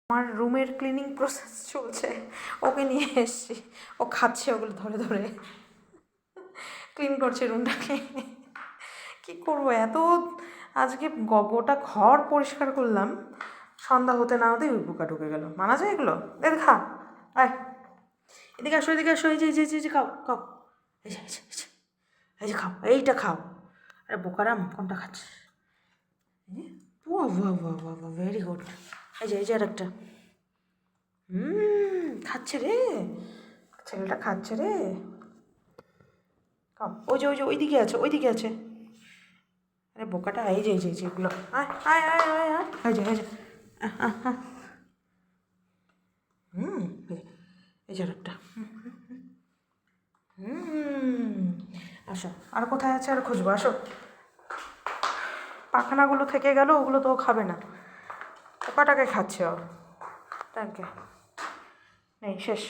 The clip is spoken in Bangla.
আমার রুমের ক্লিনিং প্রসেস চলছে, ওকে নিয়ে এসছি, ও খাচ্ছে ওগুলো ধরে ধরে ক্লিন করছে রুমটাকে। কি করবো, এত আজকে গোটা ঘর পরিষ্কার করলাম, সন্ধ্যা হতে না হতেই ওই পোকা ঢুকে গেল। মানা যায় এগুলো? এদের খা, আয় এদিকে আসো, এদিকে আসো, এই যে এই যে খাও খাও, এই যে এই যে খাও, এইটা খাও। আরে বোকারাম, কোনটা খাচ্ছে? বাহ বাহ বাহ বাহ বাহ, ভেরি গুড। এই যে আর একটা। খাচ্ছে রে, ছেলেটা খাচ্ছে রে। খাও, ওই যে ওইদিকে আছে, ওইদিকে আছে। আরে বোকাটা, এই যে এগুলো, আয় আয় আয় আয় আয়, এই যে হুম, এই যে একটা। আসো, আর কোথায় আছে আর খুঁজবো, আসো। পাখানাগুলো থেকে গেল, ওগুলো তো ও খাবে না, পোকাটাকে খাচ্ছে ও। থ্যাংক ইউ, নেই শেষ।